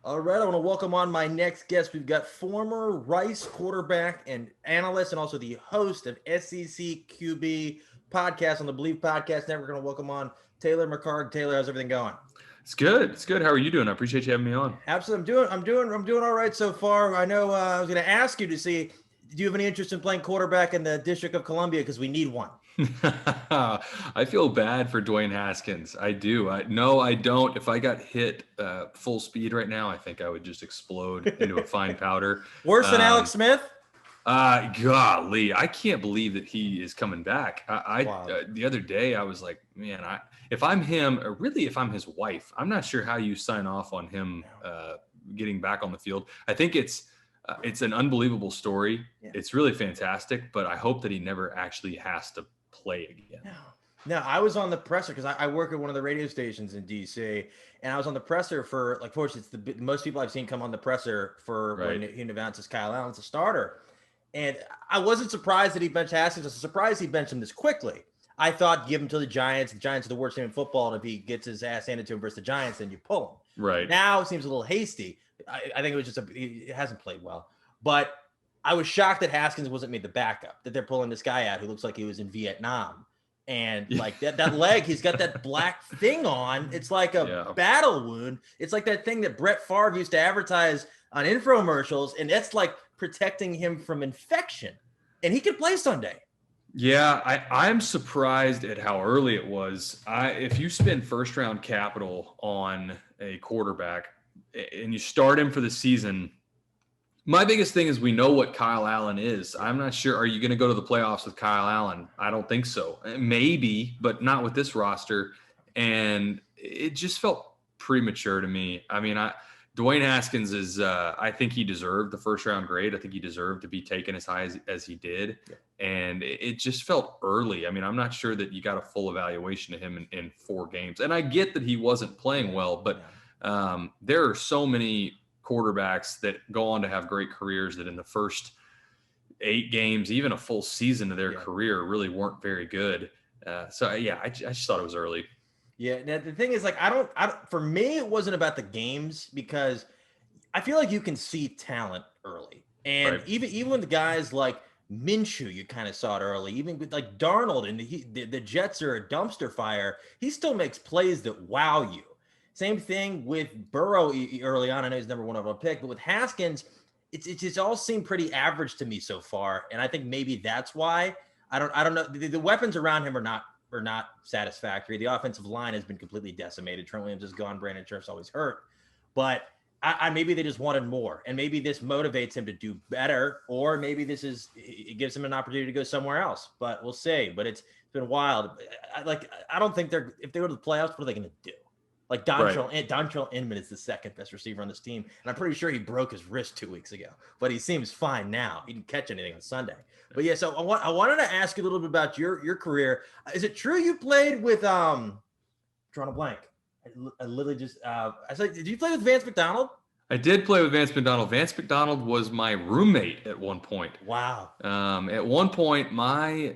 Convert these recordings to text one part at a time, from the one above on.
All right, I want to welcome on my next guest. We've got former Rice quarterback and analyst, and also the host of SEC QB podcast on the Bleav Podcast Network. We're going to welcome on Taylor McHargue. Taylor, how's everything going? It's good. It's good. How are you doing? I appreciate you having me on. Absolutely, I'm doing all right so far. I know I was going to ask you to see, do you have any interest in playing quarterback in the District of Columbia, because we need one. I feel bad for Dwayne Haskins. I do. No, I don't. If I got hit full speed right now, I think I would just explode into a fine powder. Worse than Alex Smith? Golly, I can't believe that he is coming back. Wow. The other day I was like, man, if I'm him, or really if I'm his wife, I'm not sure how you sign off on him getting back on the field. I think it's an unbelievable story. Yeah. It's really fantastic, but I hope that he never actually has to play again. No, I was on the presser because I work at one of the radio stations in DC, and I was on the presser for, like, of course, it's the most people I've seen come on the presser for when he announces Kyle Allen's a starter. And I wasn't surprised that he benched Haskins. I was surprised he benched him this quickly. I thought give him to the Giants. The Giants are the worst team in football, and if he gets his ass handed to him versus the Giants, then you pull him. Right. Now it seems a little hasty. I think it was just he hasn't played well. But I was shocked that Haskins wasn't made the backup, that they're pulling this guy out who looks like he was in Vietnam. And like that leg, he's got that black thing on. It's like a battle wound. It's like that thing that Brett Favre used to advertise on infomercials, and that's like protecting him from infection. And he could play Sunday. Yeah, I'm surprised at how early it was. If you spend first-round capital on a quarterback and you start him for the season, my biggest thing is we know what Kyle Allen is. I'm not sure. Are you going to go to the playoffs with Kyle Allen? I don't think so. Maybe, but not with this roster. And it just felt premature to me. I mean, Dwayne Haskins is I think he deserved the first-round grade. I think he deserved to be taken as high as he did. Yeah. And it just felt early. I mean, I'm not sure that you got a full evaluation of him in 4 games. And I get that he wasn't playing well, but there are so many quarterbacks that go on to have great careers that in the first 8 games, even a full season of their career, really weren't very good. I just thought it was early. Yeah. Now the thing is, like, I don't, for me, it wasn't about the games, because I feel like you can see talent early. And even with the guys like Minshew, you kind of saw it early. Even with like Darnold, and the Jets are a dumpster fire, he still makes plays that wow you. Same thing with Burrow early on. I know he's number 1 overall pick, but with Haskins, it's all seemed pretty average to me so far. And I think maybe that's why I don't know. The weapons around him are not satisfactory. The offensive line has been completely decimated. Trent Williams is gone. Brandon Scherf's always hurt, but maybe they just wanted more, and maybe this motivates him to do better, or maybe it gives him an opportunity to go somewhere else. But we'll see. But it's been wild. I don't think if they go to the playoffs, what are they going to do? Like Dontrell Inman is the second best receiver on this team, and I'm pretty sure he broke his wrist 2 weeks ago, but he seems fine now. He didn't catch anything on Sunday. But yeah, so I wanted to ask you a little bit about your career. Is it true you played with drawing a blank? I literally just I said, did you play with Vance McDonald? I did play with Vance McDonald. Vance McDonald was my roommate at one point. Wow. At one point, my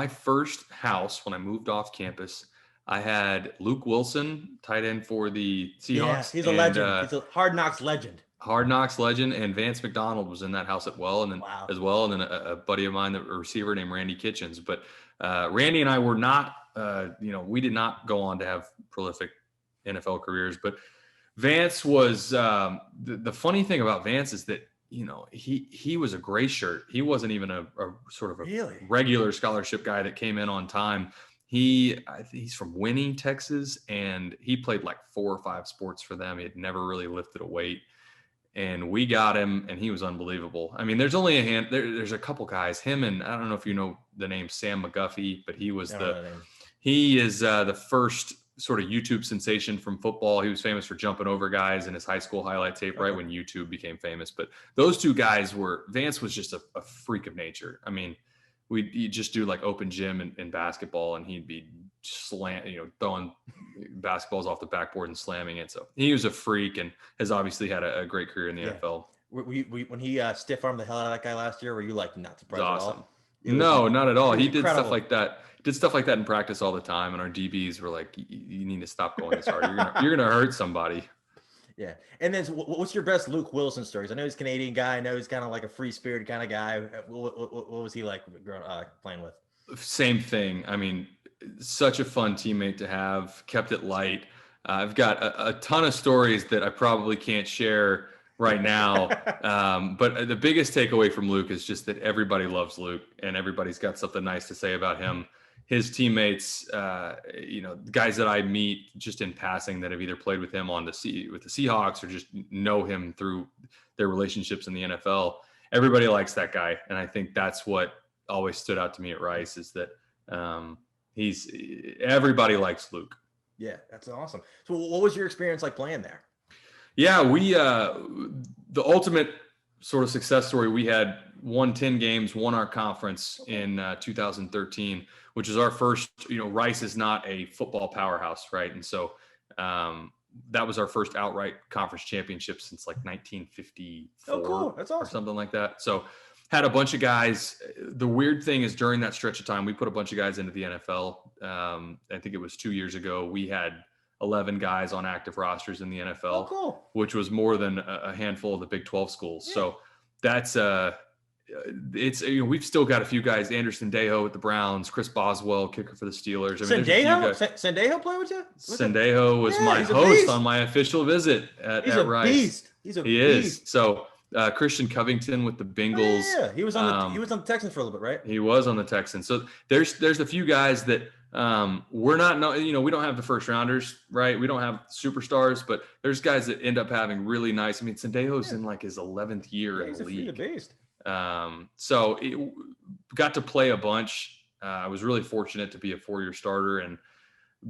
first house when I moved off campus, I had Luke Willson, tight end for the Seahawks. Yes, he's a legend. He's a Hard Knocks legend. Hard Knocks legend, and Vance McDonald was in that house as well. And then a buddy of mine, a receiver named Randy Kitchens. But Randy and I were not, we did not go on to have prolific NFL careers. But Vance was the funny thing about Vance is that he was a gray shirt. He wasn't even a sort of a regular scholarship guy that came in on time. He's from Winnie, Texas, and he played like 4 or 5 sports for them. He had never really lifted a weight, and we got him, and he was unbelievable. I mean, there's only there's a couple guys, him and I don't know if you know the name Sam McGuffey, but he is the first sort of YouTube sensation from football. He was famous for jumping over guys in his high school highlight tape right when YouTube became famous. But those 2 guys Vance was just a freak of nature. I mean, he'd just do like open gym in basketball, and he'd be throwing basketballs off the backboard and slamming it. So he was a freak and has obviously had a great career in the NFL. When he stiff armed the hell out of that guy last year, were you like not surprised at all? No, not at all. He did stuff like that. Did stuff like that in practice all the time, and our DBs were like, "You need to stop going this hard. You're gonna hurt somebody." Yeah. And then what's your best Luke Willson stories? I know he's a Canadian guy. I know he's kind of like a free spirited kind of guy. What was he like playing with? Same thing. I mean, such a fun teammate to have, kept it light. I've got a ton of stories that I probably can't share right now. But the biggest takeaway from Luke is just that everybody loves Luke and everybody's got something nice to say about him. His teammates, guys that I meet just in passing that have either played with him with the Seahawks or just know him through their relationships in the NFL. Everybody likes that guy. And I think that's what always stood out to me at Rice is that everybody likes Luke. Yeah, that's awesome. So what was your experience like playing there? Yeah, the ultimate sort of success story, we had won 10 games, won our conference in 2013, which is our first, Rice is not a football powerhouse, right? And so that was our first outright conference championship since like 1954. Oh, cool. That's awesome. Or something like that. So had a bunch of guys. The weird thing is during that stretch of time, we put a bunch of guys into the NFL. I think it was 2 years ago. We had 11 guys on active rosters in the NFL, which was more than a handful of the Big 12 schools. Yeah. So that's we've still got a few guys. Anderson Dejo with the Browns, Chris Boswell, kicker for the Steelers. Sendejo play with you? Sendejo was my host on my official visit at Rice. He's a beast. He is. So Christian Covington with the Bengals. Yeah, he was on the Texans for a little bit, right? He was on the Texans. So there's a few guys that we're not, we don't have the first rounders, right? We don't have superstars, but there's guys that end up having really nice. I mean, Sendejo's in like his 11th year in the league. He's a beast. So it got to play a bunch. I was really fortunate to be a 4-year starter and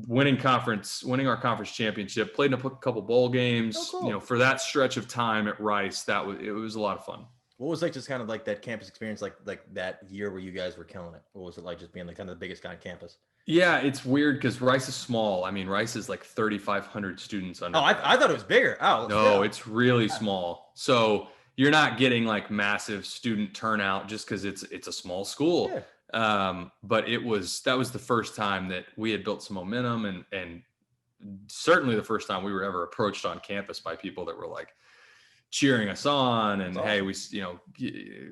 winning our conference championship, played in a couple bowl games. Oh, cool. For that stretch of time at Rice, it was a lot of fun. What was like just kind of like that campus experience, like that year where you guys were killing it? What was it like just being like kind of the biggest guy on campus? Yeah, it's weird because Rice is small. I mean, Rice is like 3,500 students under. Oh, I thought it was bigger. Oh, no, it's really small. So you're not getting like massive student turnout just because it's a small school. Yeah. But that was the first time that we had built some momentum and certainly the first time we were ever approached on campus by people that were like cheering us on and hey, we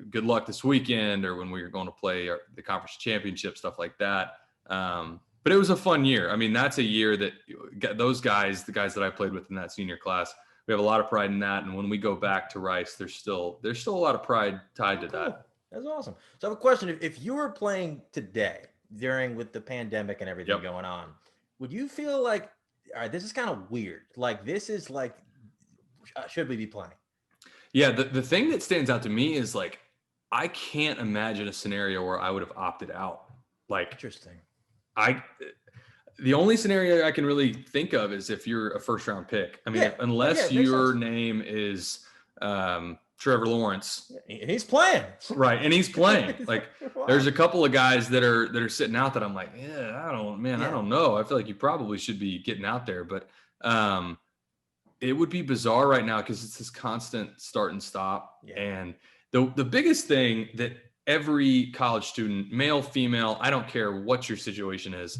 good luck this weekend, or when we were going to play the conference championship, stuff like that. But it was a fun year. I mean, that's a year that those guys, the guys that I played with in that senior class, we have a lot of pride in that. And when we go back to Rice, there's still a lot of pride tied to that. That's awesome. So I have a question. If you were playing today with the pandemic and everything going on, would you feel like, all right, this is kind of weird. Like, this is like, should we be playing? Yeah. The thing that stands out to me is like, I can't imagine a scenario where I would have opted out. Like, interesting. The only scenario I can really think of is if you're a first round pick. I mean, unless your name is Trevor Lawrence. And he's playing. Right. And he's playing. Like there's a couple of guys that are sitting out that I'm like, I don't know. I feel like you probably should be getting out there. But it would be bizarre right now because it's this constant start and stop. Yeah. And the biggest thing that every college student, male, female, I don't care what your situation is,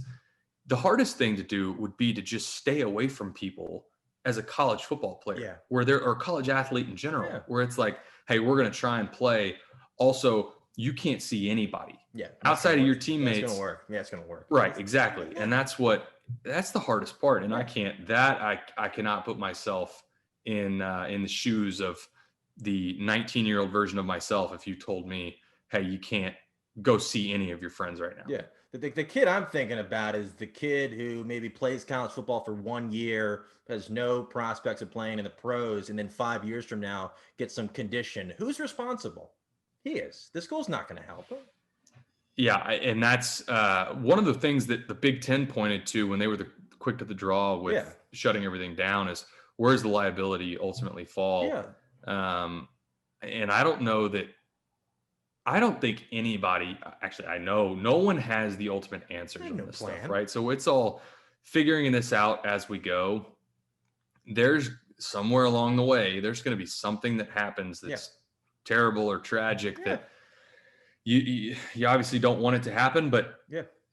the hardest thing to do would be to just stay away from people as a college football player, or college athlete in general, where it's like, hey, we're going to try and play. Also, you can't see anybody outside of your teammates. It's going to work. Yeah, it's going to work. Right, exactly. And that's the hardest part. And I cannot put myself in the shoes of the 19-year-old version of myself if you told me, hey, you can't go see any of your friends right now. Yeah. The kid I'm thinking about is the kid who maybe plays college football for 1 year, has no prospects of playing in the pros, and then 5 years from now gets some condition. Who's responsible? He is. The school's not going to help him. Yeah, and that's one of the things that the Big Ten pointed to when they were quick to the draw with shutting everything down is where's the liability ultimately fall? Yeah. And I don't think anybody, actually, I know no one has the ultimate answers on this stuff, right? So it's all figuring this out as we go. There's somewhere along the way, there's going to be something that happens that's terrible or tragic that you obviously don't want it to happen, but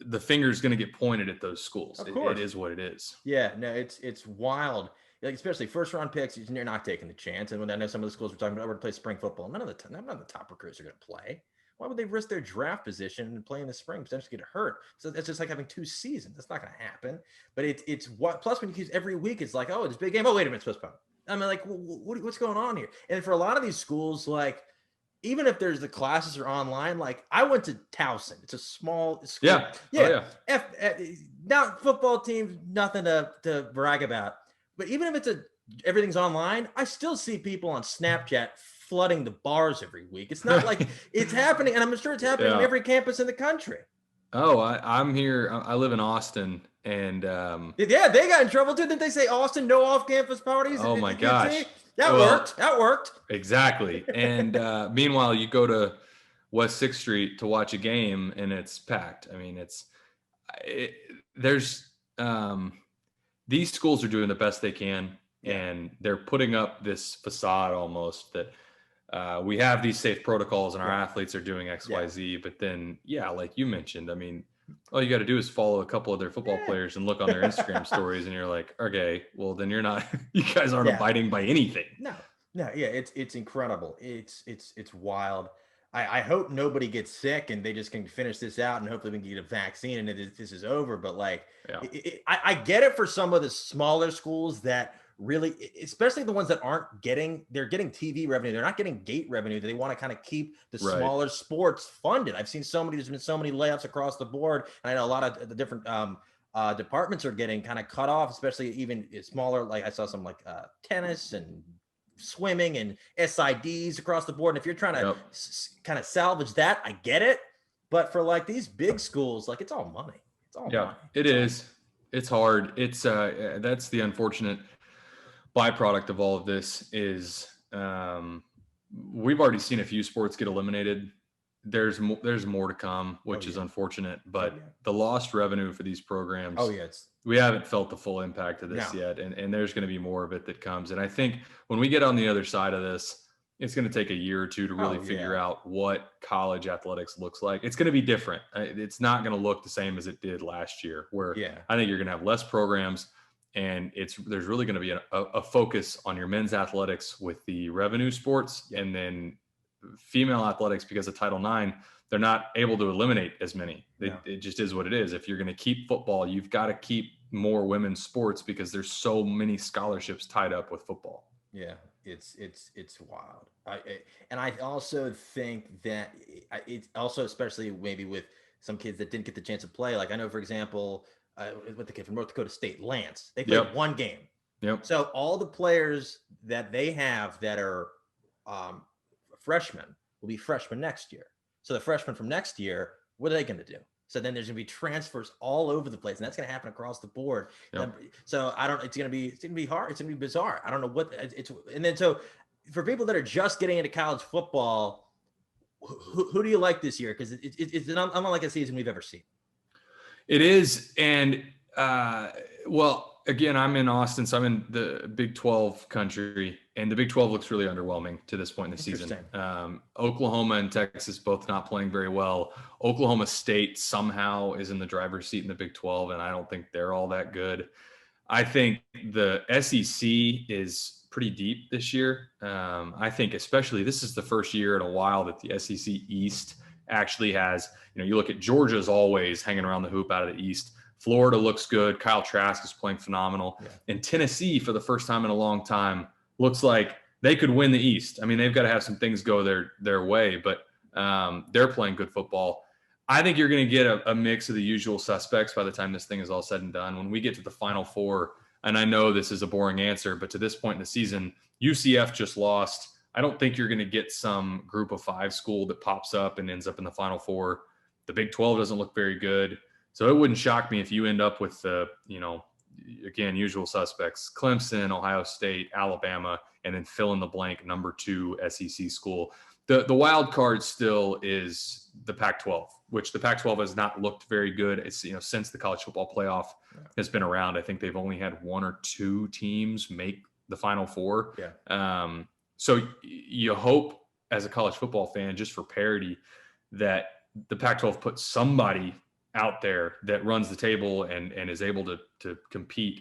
the finger is going to get pointed at those schools. It is what it is. Yeah, no, it's wild. like especially first round picks, you're not taking the chance. And when I know some of the schools we're talking about, we're to play spring football. None of the top recruits are going to play. Why would they risk their draft position and play in the spring, potentially get hurt? So that's just like having 2 seasons. That's not going to happen. But it's what plus when you use every week, it's like, oh, this big game. Oh, wait a minute, it's postponed. I mean, like, what's going on here? And for a lot of these schools, like, even if there's the classes are online, like I went to Towson. It's a small school. Yeah. Yeah. Oh, yeah. Now football teams, nothing to brag about. But even if everything's online, I still see people on Snapchat flooding the bars every week. It's not like it's happening. And I'm sure it's happening on every campus in the country. Oh, I'm here. I live in Austin, and they got in trouble too. Didn't they say Austin, no off-campus parties? Oh my gosh. That worked. Exactly. And meanwhile, you go to West 6th Street to watch a game and it's packed. I mean, these schools are doing the best they can, and they're putting up this facade almost that we have these safe protocols and our athletes are doing X, Y, Z. But then, like you mentioned, I mean, all you got to do is follow a couple of their football players and look on their Instagram stories, and you're like, okay, well then you're not, you guys aren't abiding by anything. No, it's incredible. It's wild. I hope nobody gets sick and they just can finish this out, and hopefully we can get a vaccine and this is over. But like, I get it for some of the smaller schools that really, especially the ones that they're getting TV revenue. They're not getting gate revenue. They want to kind of keep the smaller sports funded. I've seen there's been so many layoffs across the board. And I know a lot of the different departments are getting kind of cut off, especially even smaller. Like I saw some like tennis and swimming and SIDs across the board. And if you're trying to kind of salvage that, I get it. But for like these big schools, like it's all money. It's all money. It is. It's hard. It's that's the unfortunate byproduct of all of this is we've already seen a few sports get eliminated. There's more to come, which is unfortunate, but the lost revenue for these programs, we haven't felt the full impact of this yet. And there's going to be more of it that comes. And I think when we get on the other side of this, it's going to take a year or two to really figure out what college athletics looks like. It's going to be different. It's not going to look the same as it did last year, where I think you're going to have less programs, and there's really going to be a focus on your men's athletics with the revenue sports, and then female athletics, because of Title IX, they're not able to eliminate as many. It just is what it is. If you're going to keep football, you've got to keep more women's sports because there's so many scholarships tied up with football. Yeah, it's wild. I also think that it's also, especially maybe with some kids that didn't get the chance to play. Like I know, for example, with the kid from North Dakota State, Lance, they played one game. So all the players that they have that are freshmen will be freshmen next year. So the freshmen from next year, what are they going to do? So then there's going to be transfers all over the place, and that's going to happen across the board. So it's going to be hard. It's going to be bizarre. I don't know what and then so for people that are just getting into college football, who do you like this year? Because it's unlike a season we've ever seen. It is. And again, I'm in Austin, so I'm in the Big 12 country, and the Big 12 looks really underwhelming to this point in the season. Oklahoma and Texas both not playing very well. Oklahoma State somehow is in the driver's seat in the Big 12, and I don't think they're all that good. I think the SEC is pretty deep this year. I think especially this is the first year in a while that the SEC East actually has, you look at Georgia's always hanging around the hoop out of the East. Florida looks good. Kyle Trask is playing phenomenal. And Tennessee, for the first time in a long time, looks like they could win the East. I mean, they've got to have some things go their way, but they're playing good football. I think you're going to get a mix of the usual suspects by the time this thing is all said and done. When we get to the Final Four, and I know this is a boring answer, but to this point in the season, UCF just lost. I don't think you're going to get some group of 5 school that pops up and ends up in the Final Four. The Big 12 doesn't look very good. So it wouldn't shock me if you end up with the, again, usual suspects, Clemson, Ohio State, Alabama, and then fill in the blank number 2 SEC school. The wild card still is the Pac-12, which the Pac-12 has not looked very good. It's, since the college football playoff has been around, I think they've only had 1 or 2 teams make the Final Four. So you hope as a college football fan, just for parity, that the Pac-12 puts somebody out there that runs the table and is able to compete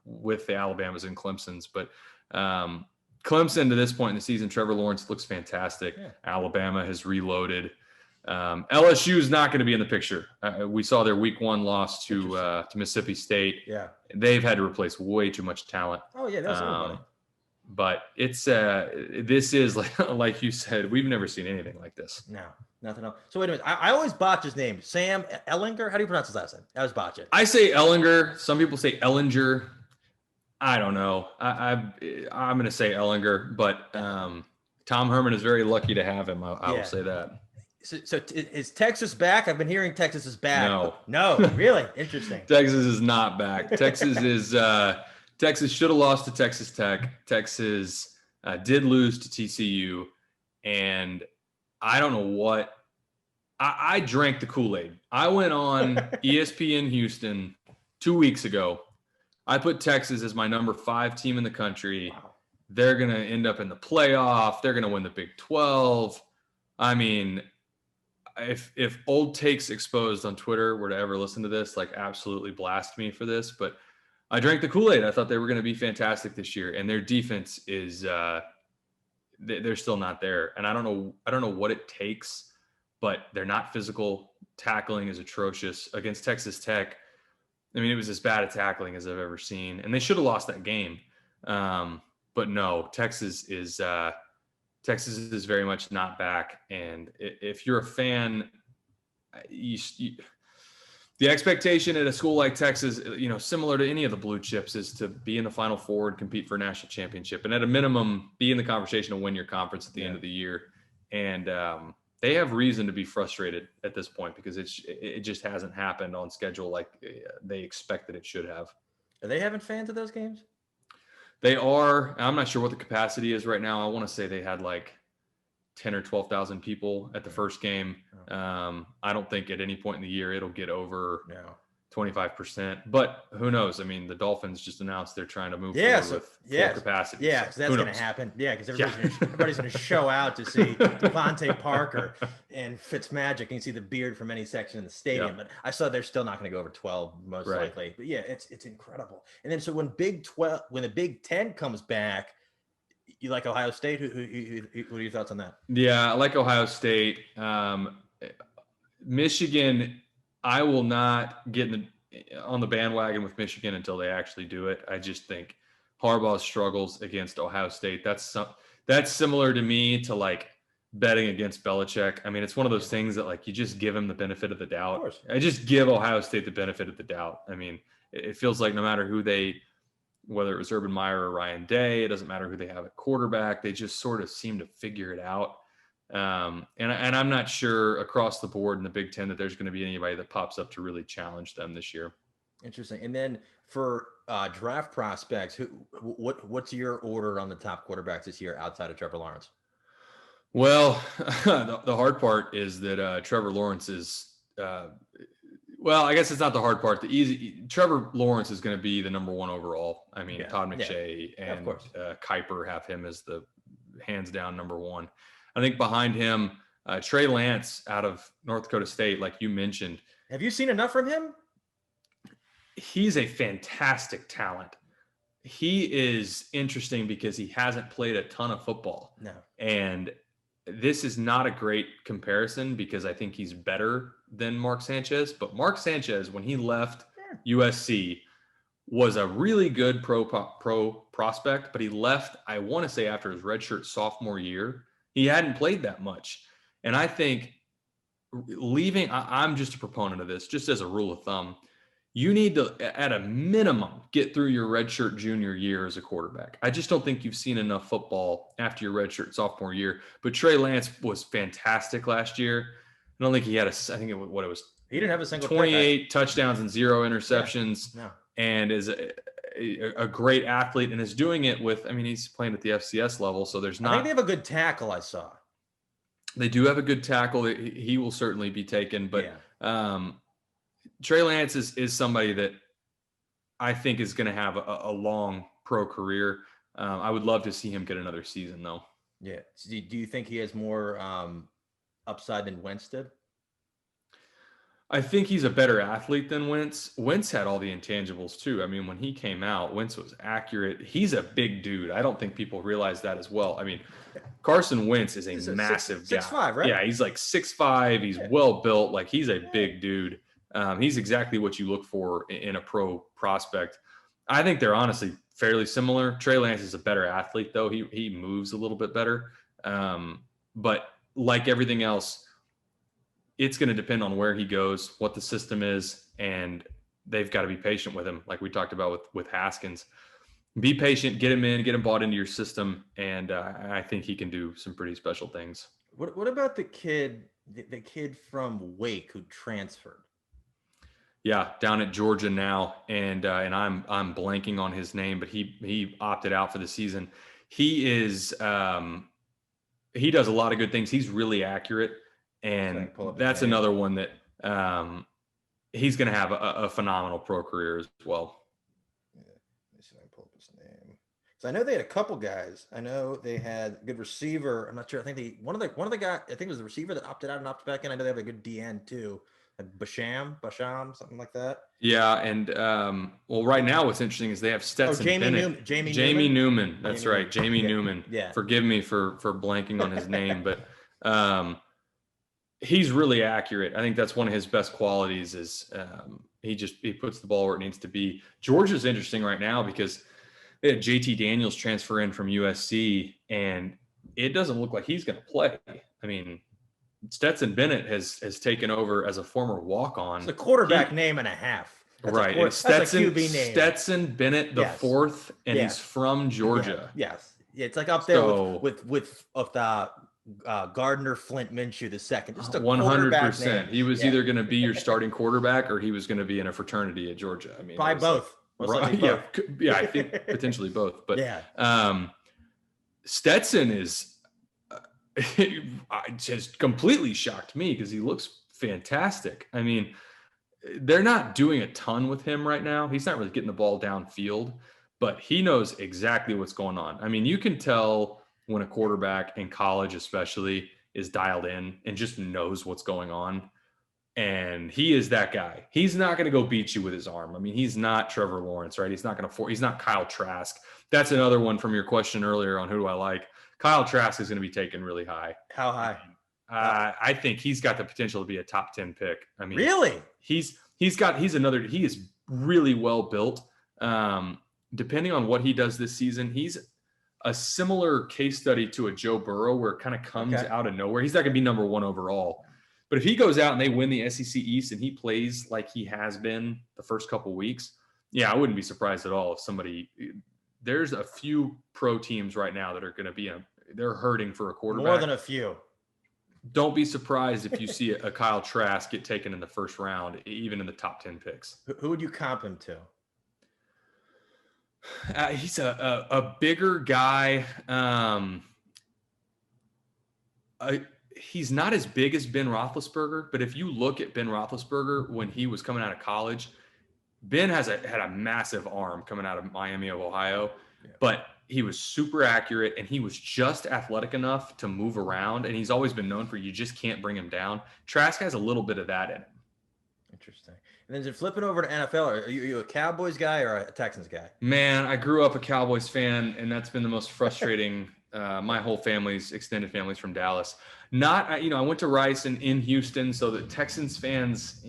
with the Alabamas and Clemson's. But Clemson to this point in the season, Trevor Lawrence looks fantastic. Yeah. Alabama has reloaded. LSU is not going to be in the picture. We saw their week 1 loss to Mississippi State. Yeah, they've had to replace way too much talent. Oh yeah, that's everybody. But it's this is like you said, we've never seen anything like this. No, nothing else. So wait a minute, I always botch his name. Sam Ehlinger. How do you pronounce his last name? I always botch it. I say Ehlinger. Some people say Ehlinger. I don't know. I'm going to say Ehlinger, but Tom Herman is very lucky to have him. I will say that. So is Texas back? I've been hearing Texas is back. No, really interesting. Texas is not back. Texas is. Texas should have lost to Texas Tech. Texas did lose to TCU, and I don't know what. I drank the Kool-Aid. I went on ESPN Houston 2 weeks ago. I put Texas as my number 5 team in the country. Wow. They're going to end up in the playoff. They're going to win the Big 12. I mean, if Old Takes Exposed on Twitter were to ever listen to this, like absolutely blast me for this, but I drank the Kool-Aid. I thought they were going to be fantastic this year, and their defense is they're still not there. And I don't know what it takes, but they're not physical. Tackling is atrocious against Texas Tech. I mean, it was as bad at tackling as I've ever seen, and they should have lost that game. But no, Texas is very much not back. And if you're a fan, the expectation at a school like Texas, similar to any of the blue chips, is to be in the Final Four and compete for a national championship, and at a minimum, be in the conversation to win your conference at the end of the year. And they have reason to be frustrated at this point because it just hasn't happened on schedule like they expected it should have. Are they having fans at those games? They are. I'm not sure what the capacity is right now. I want to say they had like 10 or 12,000 people at the first game. I don't think at any point in the year it'll get over 25%, but who knows? I mean, the Dolphins just announced they're trying to move forward with full capacity. Yeah, because that's going to happen. Yeah, because everybody's going to show out to see Devontae Parker and Fitzmagic. You can see the beard from any section in the stadium, but I saw they're still not going to go over 12 most likely. But yeah, it's incredible. And then so when the Big Ten comes back, you like Ohio State? What are your thoughts on that? Yeah, I like Ohio State. Michigan, I will not get on the bandwagon with Michigan until they actually do it. I just think Harbaugh struggles against Ohio State. That's similar to me to like betting against Belichick. I mean, it's one of those things that like you just give him the benefit of the doubt. Of course. I just give Ohio State the benefit of the doubt. I mean, it feels like no matter whether it was Urban Meyer or Ryan Day, it doesn't matter who they have at quarterback. They just sort of seem to figure it out. And I'm not sure across the board in the Big Ten that there's going to be anybody that pops up to really challenge them this year. Interesting. And then for draft prospects, what's your order on the top quarterbacks this year outside of Trevor Lawrence? Well, the hard part is that Trevor Lawrence is well, I guess it's not the hard part. Trevor Lawrence is going to be the number 1 overall. I mean, Todd McShay and Kuiper have him as the hands down number 1. I think behind him, Trey Lance out of North Dakota State, like you mentioned. Have you seen enough from him? He's a fantastic talent. He is interesting because he hasn't played a ton of football. No. And this is not a great comparison because I think he's better than Mark Sanchez. But Mark Sanchez, when he left USC, was a really good pro prospect, but he left, I want to say, after his redshirt sophomore year. He hadn't played that much. And I think leaving, I'm just a proponent of this, just as a rule of thumb. You need to, at a minimum, get through your redshirt junior year as a quarterback. I just don't think you've seen enough football after your redshirt sophomore year. But Trey Lance was fantastic last year. I don't think he had he didn't have a single 28 touchdowns and 0 interceptions. Yeah. No. And is a great athlete and is doing it with, I mean, he's playing at the FCS level. So there's not. I think they have a good tackle. I saw. They do have a good tackle. He will certainly be taken, but Trey Lance is somebody that I think is going to have a long pro career. I would love to see him get another season though. Yeah. Do you think he has more upside than Wentz did? I think he's a better athlete than Wentz. Wentz had all the intangibles too. I mean, when he came out, Wentz was accurate. He's a big dude. I don't think people realize that as well. I mean, Carson Wentz is a massive guy. 6'5", right? Yeah, he's like 6'5". He's well built. Like, he's a big dude. He's exactly what you look for in a pro prospect. I think they're honestly fairly similar. Trey Lance is a better athlete, though. He moves a little bit better. But like everything else, it's going to depend on where he goes, what the system is, and they've got to be patient with him, like we talked about with Haskins. Be patient, get him in, get him bought into your system, and I think he can do some pretty special things. What about the kid from Wake who transferred? Yeah, down at Georgia now, and I'm blanking on his name, but he opted out for the season. He is he does a lot of good things. He's really accurate. And that's another one that he's going to have a phenomenal pro career as well. Yeah, let me see if I can pull up his name. So I know they had a couple guys. I know they had a good receiver. I'm not sure. I think one of the guys. I think it was the receiver that opted out and opted back in. I know they have a good DN too. Basham, something like that. Yeah, and well, right now what's interesting is they have Stetson Bennett. Jamie Newman. That's right, Jamie Newman. Yeah. Forgive me for blanking on his name, but. He's really accurate. I think that's one of his best qualities is he puts the ball where it needs to be. Georgia's interesting right now because they had JT Daniels transfer in from USC, and it doesn't look like he's going to play. I mean, Stetson Bennett has taken over as a former walk-on. It's a quarterback name and a half. That's right. That's a QB name. Stetson Bennett the fourth, and he's from Georgia. Yeah. Yes. Yeah, it's like up there with the Gardner Flint Minshew the second. Just a 100%. He was either going to be your starting quarterback or he was going to be in a fraternity at Georgia. I mean, probably both. Right, both. Yeah, I think potentially both. But Stetson is just completely shocked me because he looks fantastic. I mean, they're not doing a ton with him right now. He's not really getting the ball downfield, but he knows exactly what's going on. I mean, you can tell when a quarterback in college especially is dialed in and just knows what's going on. And he is that guy. He's not going to go beat you with his arm. I mean, he's not Trevor Lawrence, right? He's not Kyle Trask. That's another one from your question earlier on who do I like. Kyle Trask is going to be taken really high. How high? I think he's got the potential to be a top 10 pick. I mean, really? He is really well built. Depending on what he does this season, he's a similar case study to a Joe Burrow where it kind of comes out of nowhere. He's not going to be number one overall. But if he goes out and they win the SEC East and he plays like he has been the first couple of weeks, yeah, I wouldn't be surprised at all if there's a few pro teams right now that are going to be they're hurting for a quarterback. More than a few. Don't be surprised if you see a Kyle Trask get taken in the first round, even in the top 10 picks. Who would you comp him to? He's a bigger guy. He's not as big as Ben Roethlisberger, but if you look at Ben Roethlisberger when he was coming out of college, Ben had a massive arm coming out of Miami of Ohio, but he was super accurate and he was just athletic enough to move around. And he's always been known for you just can't bring him down. Trask has a little bit of that in him. Interesting. And then flipping over to NFL, are you a Cowboys guy or a Texans guy? Man, I grew up a Cowboys fan, and that's been the most frustrating. My whole extended family's from Dallas. I went to Rice in Houston, so the Texans fans,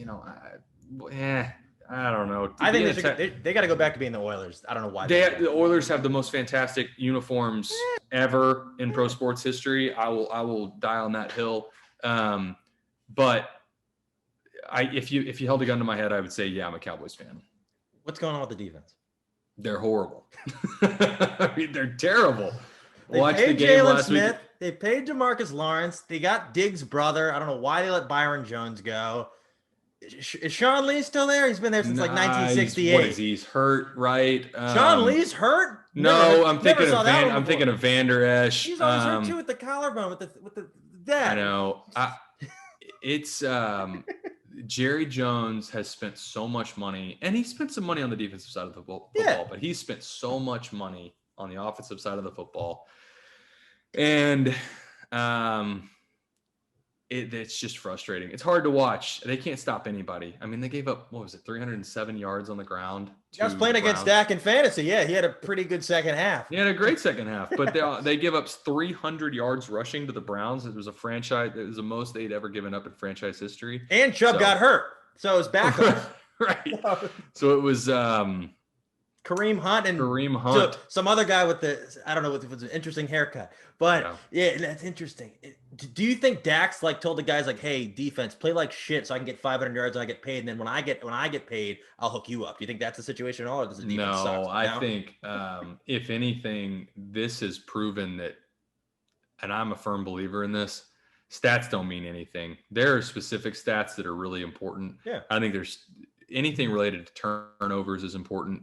I don't know. I think they got to go back to being the Oilers. I don't know why. The Oilers have the most fantastic uniforms ever in pro sports history. I will die on that hill. But if you held a gun to my head, I would say, yeah, I'm a Cowboys fan. What's going on with the defense? They're horrible. I mean, they're terrible. Watch the game last week. They paid DeMarcus Lawrence. They got Diggs' brother. I don't know why they let Byron Jones go. Is Sean Lee still there? He's been there since like 1968. What is he? He's hurt, right? Sean Lee's hurt? No, I'm thinking of Van Der Esch. He's always hurt too with the collarbone, with the dad. I know. It's Jerry Jones has spent so much money, and he spent some money on the defensive side of the football, but he spent so much money on the offensive side of the football. And it's just frustrating. It's hard to watch. They can't stop anybody. I mean, they gave up, 307 yards on the ground. I was playing against Dak in fantasy. Yeah, he had a pretty good second half. He had a great second half, but they give up 300 yards rushing to the Browns. It was the most they'd ever given up in franchise history. And Chubb got hurt, so it was backup. Right. So it was Kareem Hunt and some other guy with I don't know if it was an interesting haircut, but yeah, that's interesting. Do you think Dax told the guys hey, defense, play like shit so I can get 500 yards and I get paid, and then when I get paid, I'll hook you up? Do you think that's the situation at all, or does the defense suck? No, I think if anything, this has proven that, and I'm a firm believer in this. Stats don't mean anything. There are specific stats that are really important. Yeah, I think there's anything related to turnovers is important.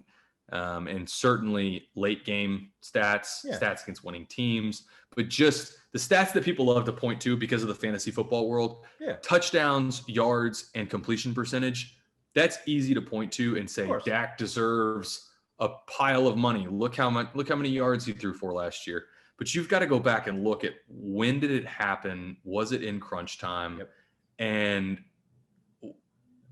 And certainly late game stats against winning teams, but just the stats that people love to point to because of the fantasy football world, touchdowns, yards, and completion percentage. That's easy to point to and say Dak deserves a pile of money. Look how many yards he threw for last year. But you've got to go back and look at when did it happen? Was it in crunch time? Yep. And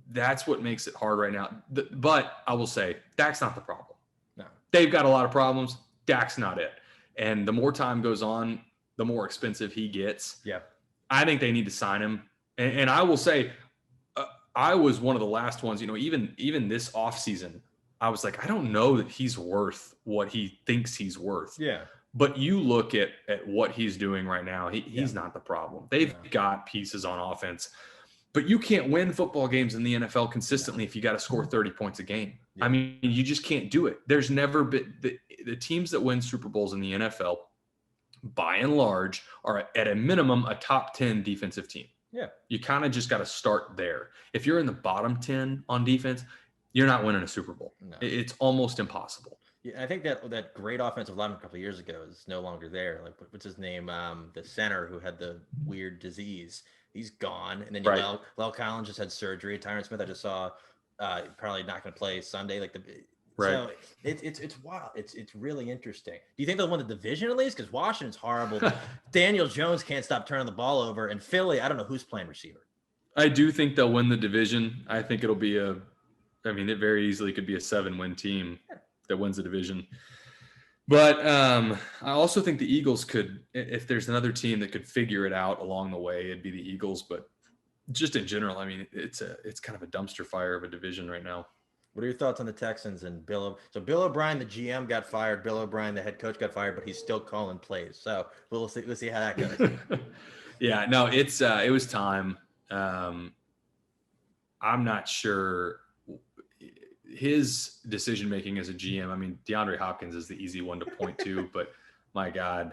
that's what makes it hard right now. But I will say, Dak's not the problem. No. They've got a lot of problems. Dak's not it. And the more time goes on, the more expensive he gets. Yeah. I think they need to sign him. And I will say, I was one of the last ones, even this offseason, I was like, I don't know that he's worth what he thinks he's worth. Yeah. But you look at what he's doing right now, he's not the problem. They've got pieces on offense. But you can't win football games in the NFL consistently if you got to score 30 points a game. Yeah. I mean, you just can't do it. There's never been the teams that win Super Bowls in the NFL, by and large, are at a minimum a top 10 defensive team. Yeah. You kind of just got to start there. If you're in the bottom 10 on defense, you're not winning a Super Bowl. No. It's almost impossible. Yeah, I think that great offensive lineman a couple of years ago is no longer there. What's his name? The center who had the weird disease. He's gone. And then Lel Collins just had surgery. Tyron Smith, I just saw, probably not going to play Sunday. So it's wild. It's really interesting. Do you think they'll win the division at least? Because Washington's horrible. Daniel Jones can't stop turning the ball over. And Philly, I don't know who's playing receiver. I do think they'll win the division. I think it'll be it very easily could be a 7-win team that wins the division. But I also think the Eagles could, if there's another team that could figure it out along the way, it'd be the Eagles. But just in general, I mean, it's kind of a dumpster fire of a division right now. What are your thoughts on the Texans and Bill? So Bill O'Brien, the GM, got fired. Bill O'Brien, the head coach, got fired, but he's still calling plays. So we'll see how that goes. Yeah, no, it was time. I'm not sure. His decision-making as a GM, I mean, DeAndre Hopkins is the easy one to point to, but my God.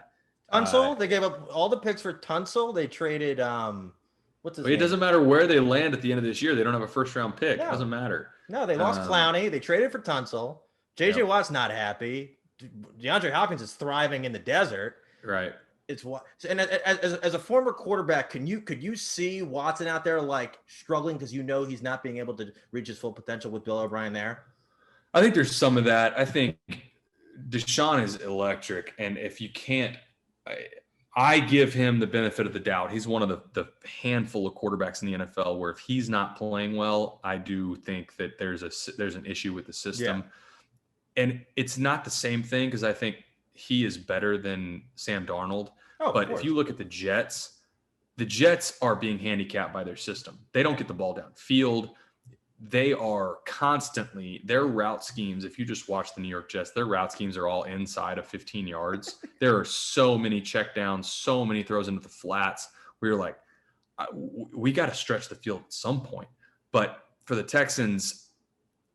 Tunsil, they gave up all the picks for Tunsil. They traded, what's his name? It doesn't matter where they land at the end of this year. They don't have a first-round pick. No. It doesn't matter. No, they lost Clowney. They traded for Tunsil. J.J. Watt's not happy. DeAndre Hopkins is thriving in the desert. Right. It's what, and as a former quarterback, could you see Watson out there struggling because he's not being able to reach his full potential with Bill O'Brien there? I think there's some of that. I think Deshaun is electric, and if you can't, I give him the benefit of the doubt. He's one of the handful of quarterbacks in the NFL where if he's not playing well, I do think that there's an issue with the system, and it's not the same thing because I think he is better than Sam Darnold. But if you look at the Jets are being handicapped by their system. They don't get the ball downfield. They are constantly, their route schemes, if you just watch the New York Jets, their route schemes are all inside of 15 yards. There are so many checkdowns, so many throws into the flats where you're like, we got to stretch the field at some point. But for the Texans,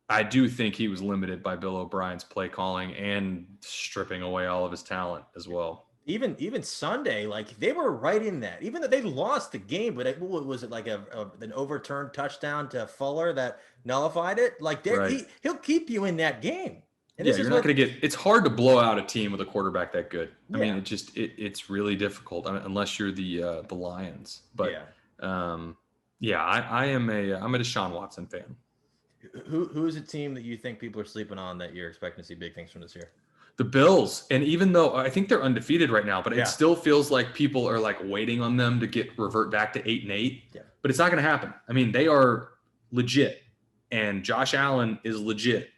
I do think he was limited by Bill O'Brien's play calling and stripping away all of his talent as well. Even Sunday, they were right in that. Even though they lost the game, but was it an overturned touchdown to Fuller that nullified it? He'll keep you in that game. And you're not going to get. It's hard to blow out a team with a quarterback that good. I mean, it's really difficult unless you're the Lions. But I'm a Deshaun Watson fan. Who is a team that you think people are sleeping on that you're expecting to see big things from this year? The Bills, and even though I think they're undefeated right now, but it still feels like people are like waiting on them to revert back to 8-8. Yeah. But it's not going to happen. I mean, they are legit, and Josh Allen is legit.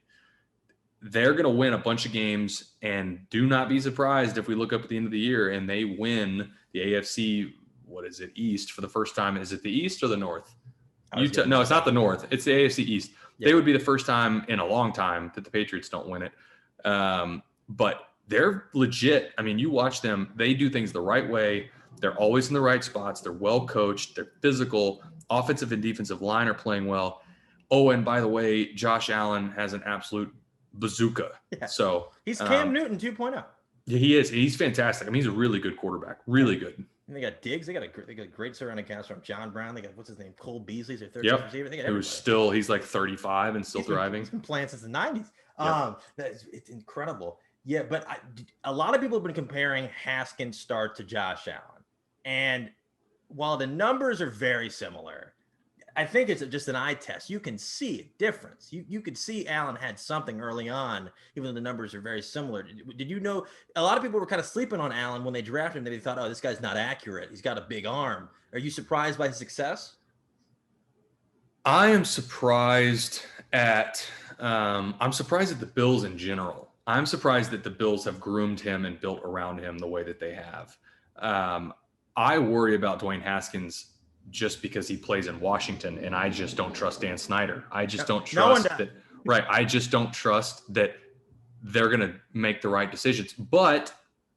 They're going to win a bunch of games, and do not be surprised if we look up at the end of the year and they win the AFC. What is it? East for the first time. Is it the East or the North? No, it's not the North. It's the AFC East. Yeah. They would be the first time in a long time that the Patriots don't win it. But they're legit. I mean, you watch them, they do things the right way. They're always in the right spots. They're well coached. They're physical. Offensive and defensive line are playing well. Oh, and by the way, Josh Allen has an absolute bazooka. Yeah. So he's Cam Newton 2.0. Yeah, he is. He's fantastic. I mean, he's a really good quarterback. Really good. And they got Diggs. They got a great surrounding cast from John Brown. They got, what's his name? Cole Beasley's their third receiver. They got he's like 35 and still thriving. He's been playing since the 90s. It's incredible. Yeah, but a lot of people have been comparing Haskins' start to Josh Allen. And while the numbers are very similar, I think it's just an eye test. You can see a difference. You could see Allen had something early on, even though the numbers are very similar. Did you know a lot of people were kind of sleeping on Allen when they drafted him? They thought, oh, this guy's not accurate. He's got a big arm. Are you surprised by his success? I am surprised at the Bills in general. I'm surprised that the Bills have groomed him and built around him the way that they have. I worry about Dwayne Haskins just because he plays in Washington, and I just don't trust Dan Snyder. I just don't trust that. Right. I just don't trust that they're going to make the right decisions. But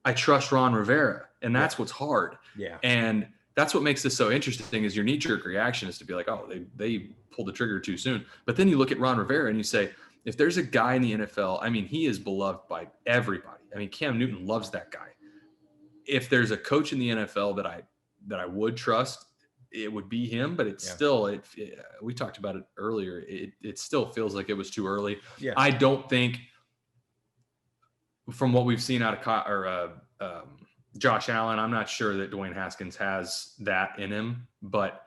I trust Ron Rivera, and that's what's hard. Yeah. And that's what makes this so interesting is your knee-jerk reaction is to be like, oh, they pulled the trigger too soon. But then you look at Ron Rivera and you say, if there's a guy in the NFL, I mean, he is beloved by everybody. I mean, Cam Newton loves that guy. If there's a coach in the NFL that I would trust, it would be him, but it's still, we talked about it earlier. It still feels like it was too early. Yeah. I don't think from what we've seen out of Josh Allen, I'm not sure that Dwayne Haskins has that in him, but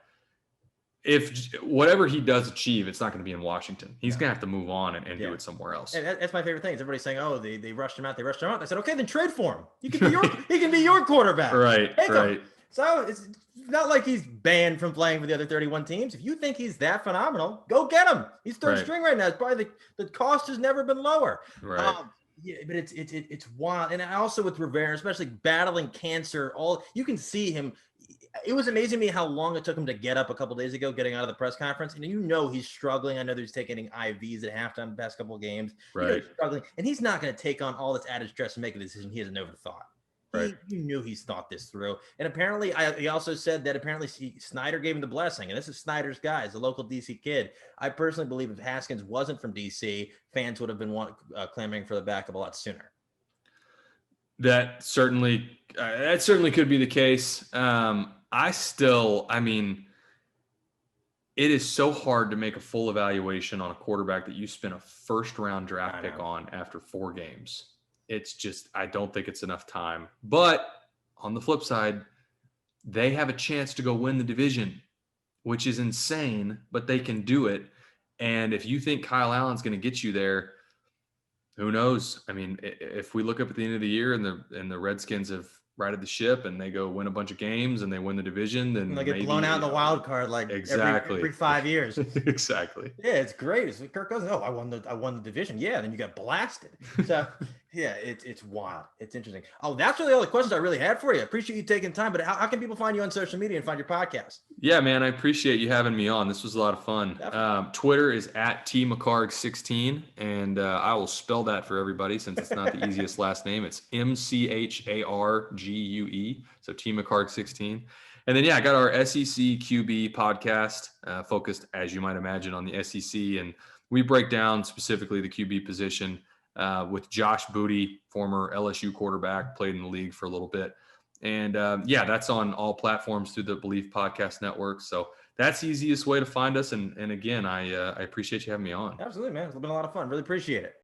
if whatever he does achieve, it's not going to be in Washington. He's going to have to move on and do it somewhere else. And that's my favorite thing. Is everybody's saying, "Oh, they rushed him out. They rushed him out." I said, "Okay, then trade for him. He can be your quarterback." Right. Right. So it's not like he's banned from playing for the other 31 teams. If you think he's that phenomenal, go get him. He's third string right now. It's probably the cost has never been lower. Right. Yeah, but it's wild. And also with Rivera, especially battling cancer, you can see him. It was amazing to me how long it took him to get up a couple days ago, getting out of the press conference. And he's struggling. I know he's taking IVs at halftime the past couple of games. Right. He's struggling. And he's not going to take on all this added stress and make a decision he hasn't overthought. Right. He knew he's thought this through. And apparently, he also said that apparently Snyder gave him the blessing. And this is Snyder's guy, the local DC kid. I personally believe if Haskins wasn't from DC, fans would have been clamoring for the backup a lot sooner. That certainly could be the case. I mean, it is so hard to make a full evaluation on a quarterback that you spent a first-round draft pick on after 4 games. It's just, I don't think it's enough time. But on the flip side, they have a chance to go win the division, which is insane, but they can do it. And if you think Kyle Allen's going to get you there, who knows? I mean, if we look up at the end of the year and the Redskins have righted the ship and they go win a bunch of games and they win the division, then they get blown out in the wild card every 5 years. Exactly. Yeah, it's great. It's like Kirk Cousins. Oh, I won the division. Yeah, then you got blasted. So yeah, it's wild. It's interesting. Oh, that's really all the questions I really had for you. I appreciate you taking time. But how can people find you on social media and find your podcast? Yeah, man, I appreciate you having me on. This was a lot of fun. Twitter is at TMcHargue16, and I will spell that for everybody since it's not the easiest last name. It's MCHARGUE, so TMcHargue16. And then, I got our SEC QB podcast focused, as you might imagine, on the SEC. And we break down specifically the QB position with Josh Booty, former LSU quarterback, played in the league for a little bit. And that's on all platforms through the Bleav Podcast Network. So that's the easiest way to find us. And again, I appreciate you having me on. Absolutely, man. It's been a lot of fun. Really appreciate it.